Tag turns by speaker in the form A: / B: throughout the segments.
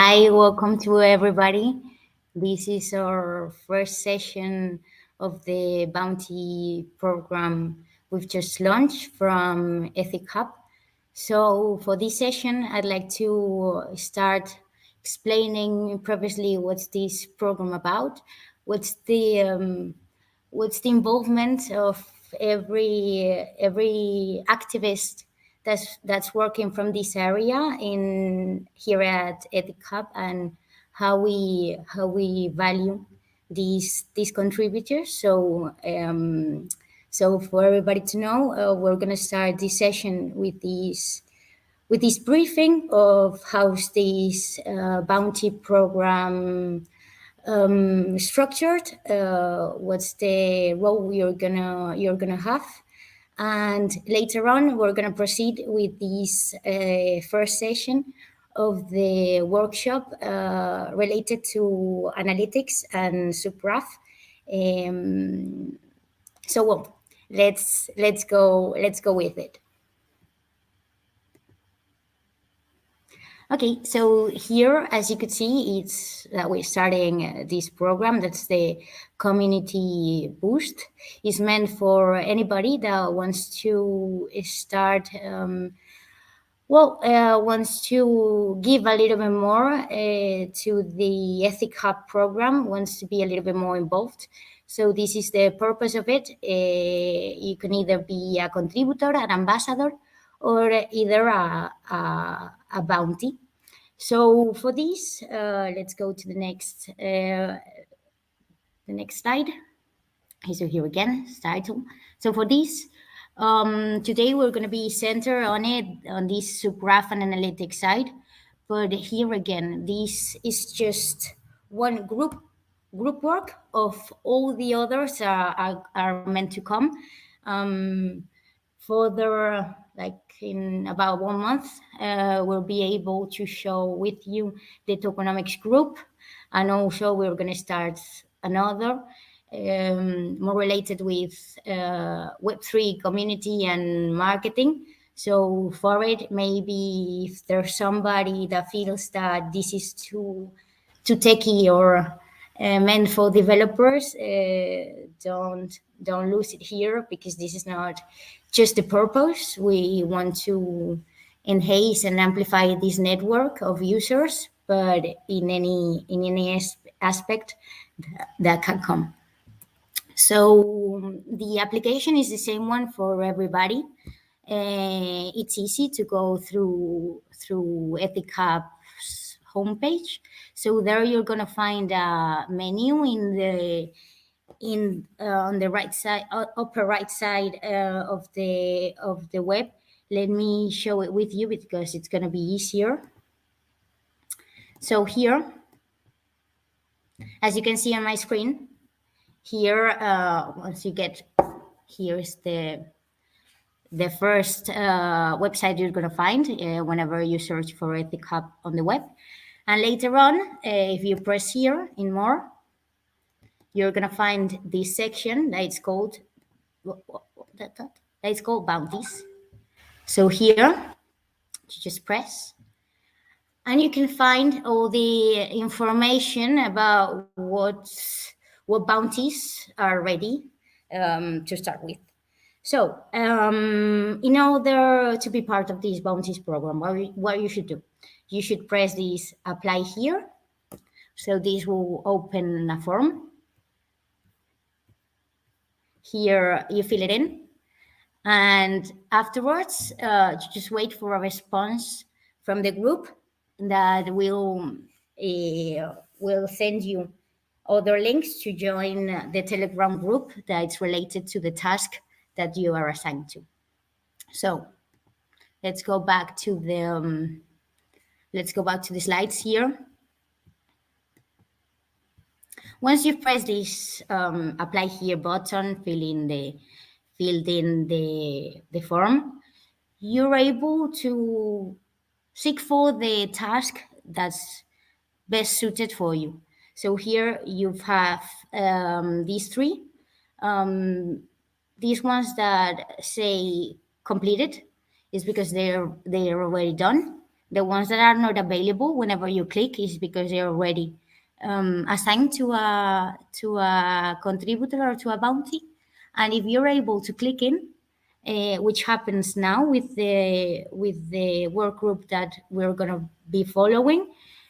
A: Hi, welcome to everybody. This is our first session of the bounty program we've just launched from EthicHub. So for this session, I'd like to start explaining previously what's this program about, what's the involvement of every activist that's working from this area in here at EthicHub, and how we value these contributors. So for everybody to know, we're going to start this session with this briefing of how this bounty program structured, what's the role you're gonna have, and later on we're gonna proceed with this first session of the workshop related to analytics and Subgraph. So well, let's go with it. Okay, so here, as you could see, it's that we're starting this program. That's the community boost. It's meant for anybody that wants to start, wants to give a little bit more to the EthicHub program, wants to be a little bit more involved. So this is the purpose of it. You can either be a contributor, an ambassador, or either a bounty. So for this, let's go to the next slide. So here again, title. So for this, today we're going to be centered on this Subgraph and analytics side. But here again, this is just one group work of all the others are meant to come. Further, like in about 1 month, we'll be able to show with you the tokenomics group, and also we're going to start another more related with Web3 community and marketing. So for it, maybe if there's somebody that feels that this is too techy or meant for developers, don't lose it here, because this is not just the purpose. We want to enhance and amplify this network of users, but in any aspect that can come. So the application is the same one for everybody. It's easy to go through EthicHub's homepage. So there you're going to find a menu on the right side, upper right side of the web. Let me show it with you because it's going to be easier. So here, as you can see on my screen, here once you get, here's the first website you're going to find whenever you search for EthicHub on the web. And later on, if you press here in more, you're going to find this section that it's called bounties. So here, you just press, and you can find all the information about what bounties are ready to start with. So in order to be part of this bounties program, what you should do, you should press this apply here. So this will open a form. Here you fill it in, and afterwards you just wait for a response from the group that will send you other links to join the Telegram group that's related to the task that you are assigned to. So let's go back to the slides here. Once you press this apply here button, filled in the form, you're able to seek for the task that's best suited for you. So here you have these three. These ones that say completed is because they're already done. The ones that are not available whenever you click is because they're already assigned to a contributor or to a bounty. And if you're able to click in, which happens now with the work group that we're going to be following,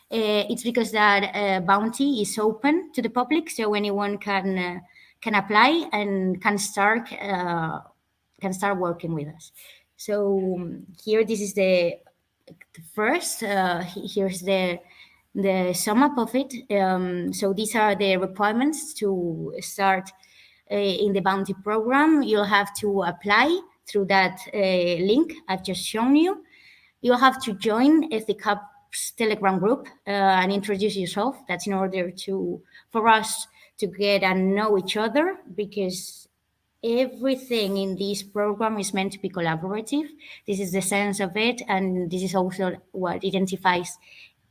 A: it's because that bounty is open to the public, so anyone can apply and can start working with us. So here, this is the first. Here's the sum up of it. So these are the requirements to start in the bounty program. You'll have to apply through that link I've just shown you. You'll have to join EthicHub's Telegram group and introduce yourself. That's in order for us to get and know each other, because everything in this program is meant to be collaborative. This is the sense of it, and this is also what identifies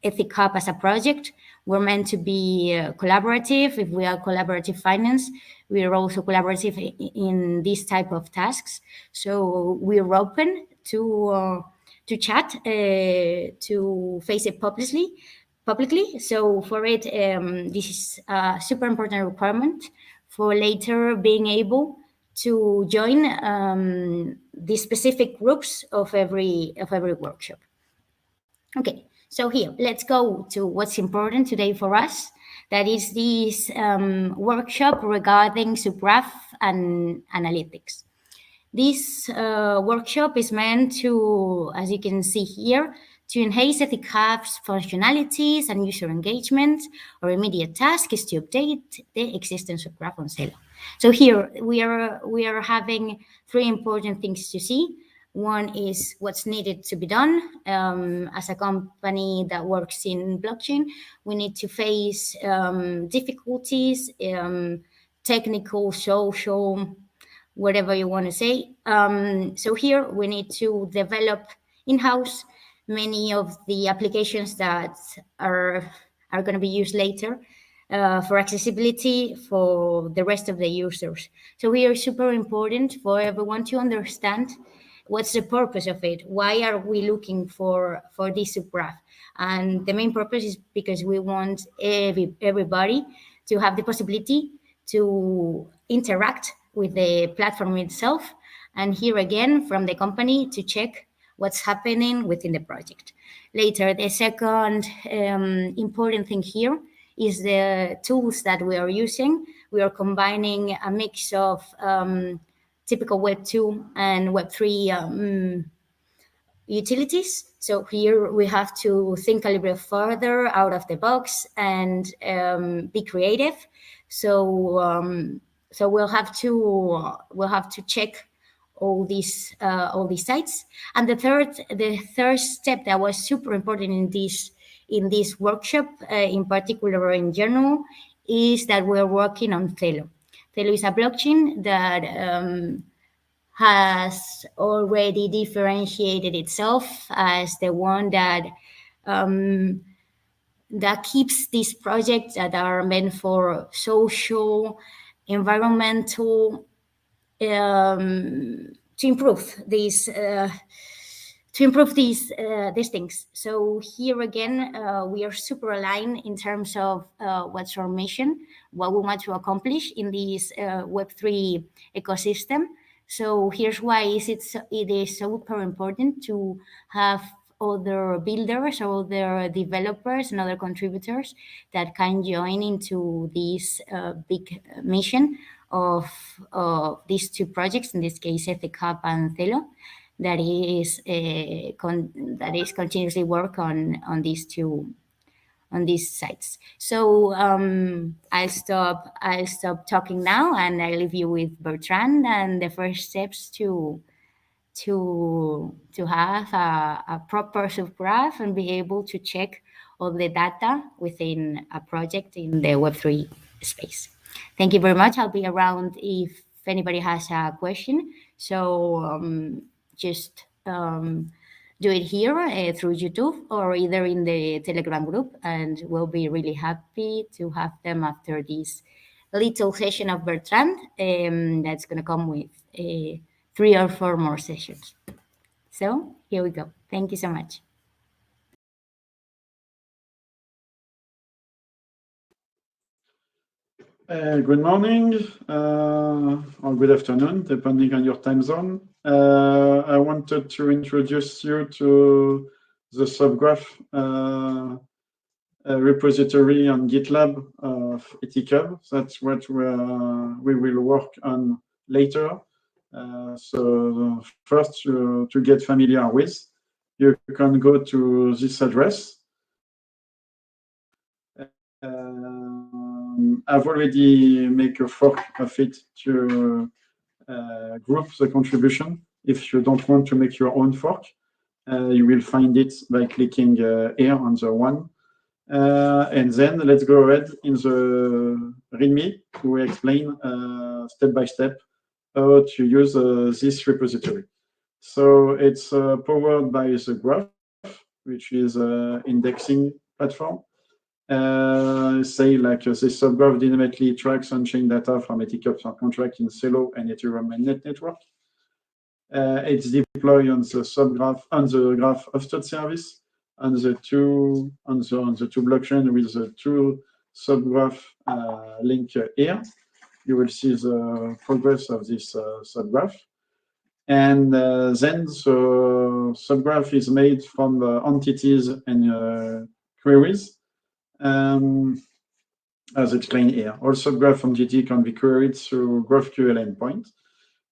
A: EthicHub as a project. We're meant to be collaborative. If we are collaborative finance, we are also collaborative in these type of tasks. So we're open to chat, to face it publicly. So for it, this is a super important requirement for later being able to join the specific groups of every workshop. Okay, so here, let's go to what's important today for us. That is this workshop regarding Subgraph and analytics. This workshop is meant to, as you can see here, to enhance EthicHub's functionalities and user engagement. Our immediate task is to update the existence of Graph on Celo. So here we are having three important things to see. One is what's needed to be done. As a company that works in blockchain, we need to face difficulties, technical, social, whatever you want to say. So here we need to develop in-house many of the applications that are going to be used later for accessibility for the rest of the users. So here is super important for everyone to understand what's the purpose of it. Why are we looking for this subgraph? And the main purpose is because we want everybody to have the possibility to interact with the platform itself, and here again from the company to check what's happening within the project. Later, the second important thing here is the tools that we are using. We are combining a mix of typical Web2 and Web3 utilities. So here we have to think a little bit further out of the box and be creative. So we'll have to check all these sites. And the third step that was super important in this workshop, in particular or in general, is that we're working on Celo. Celo is a blockchain that has already differentiated itself as the one that keeps these projects that are meant for social, environmental, to improve these things. So here again, we are super aligned in terms of what's our mission, what we want to accomplish in this Web3 ecosystem. So here's why it is super important to have other builders or other developers and other contributors that can join into this big mission of these two projects, in this case, EthicHub and Celo, that is continuously work on these two, on these sites. So I'll stop talking now, and I leave you with Bertrand and the first steps to have a proper subgraph and be able to check all the data within a project in the Web3 space. Thank you very much. I'll be around if anybody has a question. So just do it here through YouTube or either in the Telegram group, and we'll be really happy to have them after this little session of Bertrand that's going to come with 3 or 4 more sessions. So here we go. Thank you so much.
B: Good morning or good afternoon, depending on your time zone. I wanted to introduce you to the Subgraph repository on GitLab of EthicHub. That's what we will work on later. So first, to get familiar with, you can go to this address. I've already made a fork of it to group the contribution. If you don't want to make your own fork, you will find it by clicking here on the one. And then let's go ahead in the README to explain step by step how to use this repository. So it's powered by the Graph, which is an indexing platform. Say like the Subgraph dynamically tracks on-chain data from EthicHub smart contract in Celo and Ethereum mainnet network. It's deployed on the Subgraph, on the Graph hosted service, on the two blockchain with the two Subgraph link here. You will see the progress of this Subgraph. And then the Subgraph is made from entities and queries. As explained here, all Subgraph entity can be queried through GraphQL endpoint.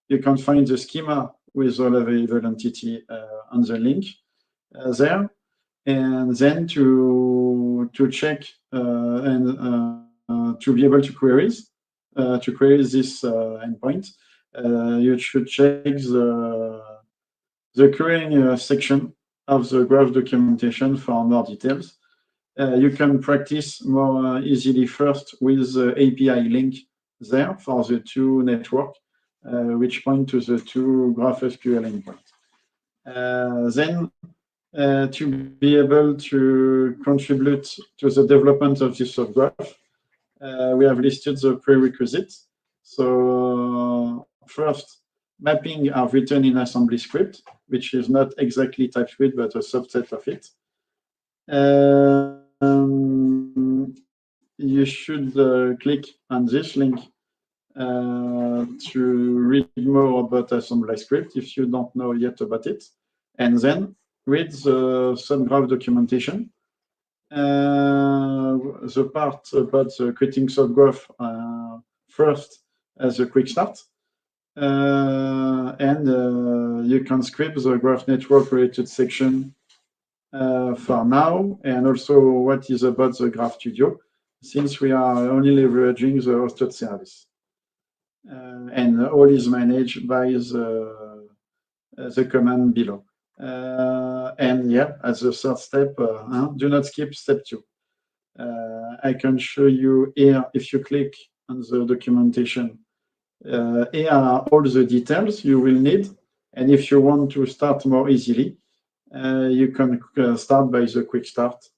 B: You can find the schema with all available entity on the link there, and then to check and to be able to query this endpoint, you should check the querying section of the Graph documentation for more details. You can practice more easily first with the API link there for the two network, which point to the two GraphSQL endpoints. Then, to be able to contribute to the development of this Subgraph, we have listed the prerequisites. So first, mapping are written in assembly script, which is not exactly TypeScript, but a subset of it. You should click on this link to read more about assembly script if you don't know yet about it, and then read the Subgraph documentation. The part about the creating Subgraph first as a quick start, and you can script the Graph network related section for now, and also what is about the Graph Studio, since we are only leveraging the hosted service. And all is managed by the command below. And yeah, as a third step, do not skip step 2. I can show you here, if you click on the documentation, here are all the details you will need. And if you want to start more easily, you can start by the quick start.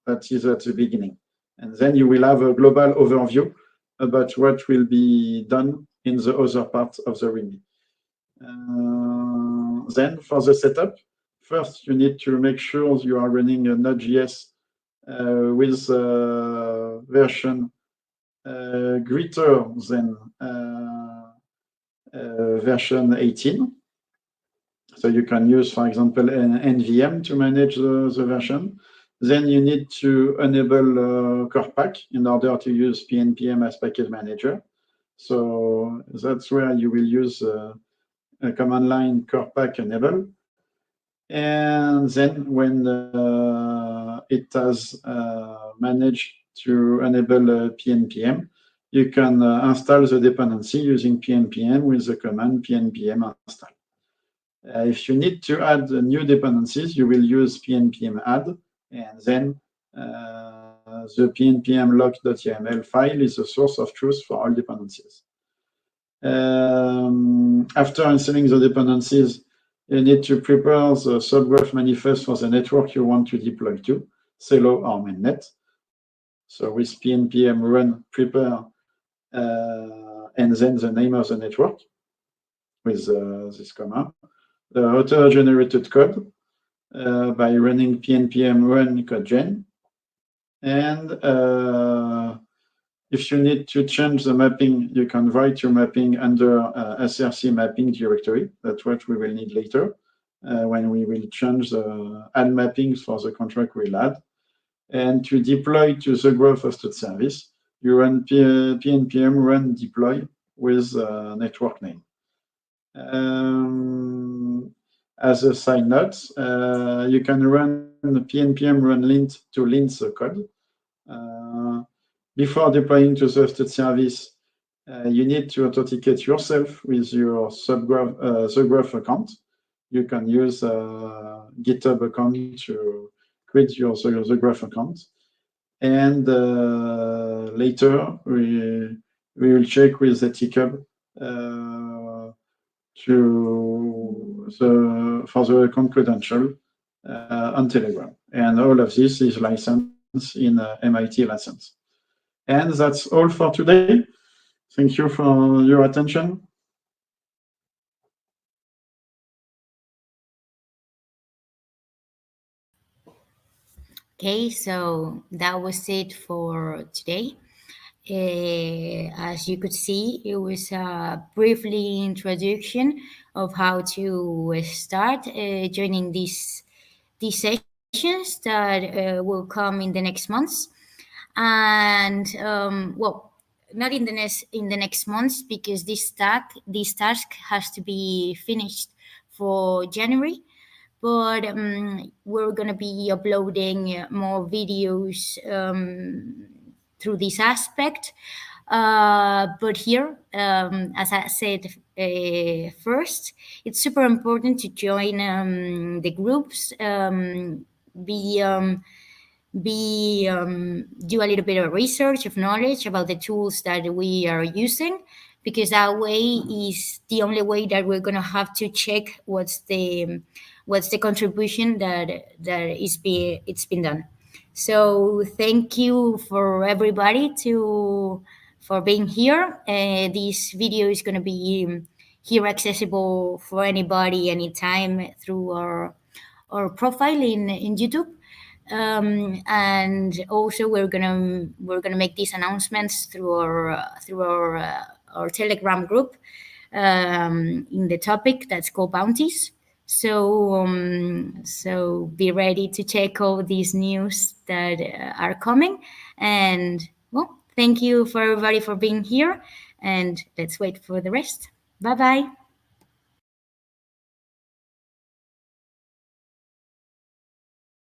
B: That is at the beginning. And then you will have a global overview about what will be done in the other parts of the README. Then for the setup, first you need to make sure you are running a Node.js with version greater than version 18. So you can use, for example, an NVM to manage the version. Then you need to enable CorePack in order to use PNPM as package manager. So that's where you will use a command line CorePack enable. And then when it has managed to enable PNPM, you can install the dependency using PNPM with the command PNPM install. If you need to add new dependencies, you will use PNPM add, and then the PNPM log.yml file is the source of truth for all dependencies. After installing the dependencies, you need to prepare the Subgraph manifest for the network you want to deploy to, Celo or mainnet. So with PNPM run prepare, and then the name of the network with this command. The auto-generated code by running PNPM run code gen, And if you need to change the mapping, you can write your mapping under SRC mapping directory. That's what we will need later when we will change the add mappings for the contract we'll add. And to deploy to the graph hosted service, you run pnpm run deploy with network name. As a side note, you can run the pnpm run lint to lint the code. Before deploying to the hosted service, you need to authenticate yourself with your Subgraph account. You can use GitHub account to create your Subgraph account. And later, we will check with EthicHub for the account credential on Telegram. And all of this is licensed in MIT license. And that's all for today. Thank you for your attention.
A: Okay, so that was it for today. As you could see, it was a briefly introduction of how to start joining these sessions that will come in the next months. And well, not in the next months, because this task has to be finished for January. But we're gonna be uploading more videos through this aspect. But here, as I said first, it's super important to join the groups, do a little bit of research of knowledge about the tools that we are using, because that way is the only way that we're going to have to check what's the contribution that it's been done. So thank you for everybody for being here. This video is going to be here accessible for anybody anytime through our profile in YouTube. And also we're gonna make these announcements through our Telegram group in the topic that's called bounties. So be ready to check all these news that are coming. And well, thank you for everybody for being here, and let's wait for the rest. Bye bye.